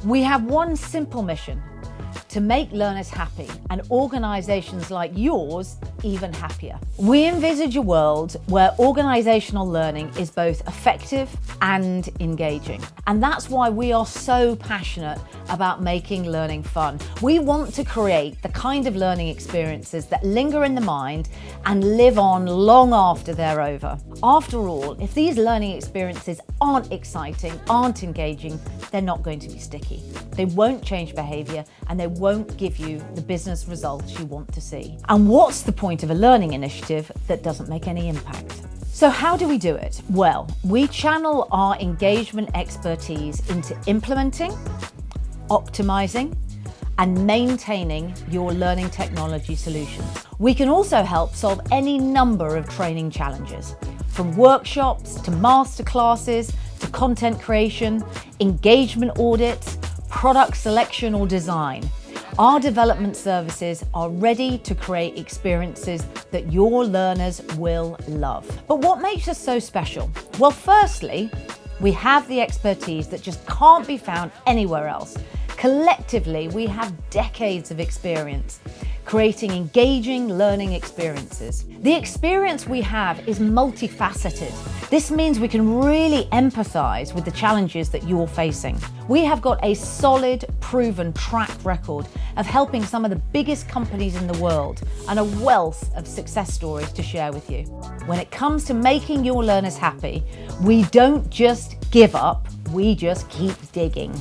We have one simple mission: to make learners happy and organisations like yours even happier. We envisage a world where organisational learning is both effective and engaging. And that's why we are so passionate about making learning fun. We want to create the kind of learning experiences that linger in the mind and live on long after they're over. After all, if these learning experiences aren't exciting, aren't engaging, they're not going to be sticky. They won't change behaviour and they won't give you the business results you want to see. And what's the point of a learning initiative that doesn't make any impact? So how do we do it? Well, we channel our engagement expertise into implementing, optimising, and maintaining your learning technology solutions. We can also help solve any number of training challenges, from workshops to masterclasses to content creation, engagement audits, product selection or design. Our development services are ready to create experiences that your learners will love. But what makes us so special? Well, firstly, we have the expertise that just can't be found anywhere else. Collectively, we have decades of experience creating engaging learning experiences. The experience we have is multifaceted. This means we can really empathise with the challenges that you're facing. We have got a solid, proven track record of helping some of the biggest companies in the world and a wealth of success stories to share with you. When it comes to making your learners happy, we don't just give up, we just keep digging.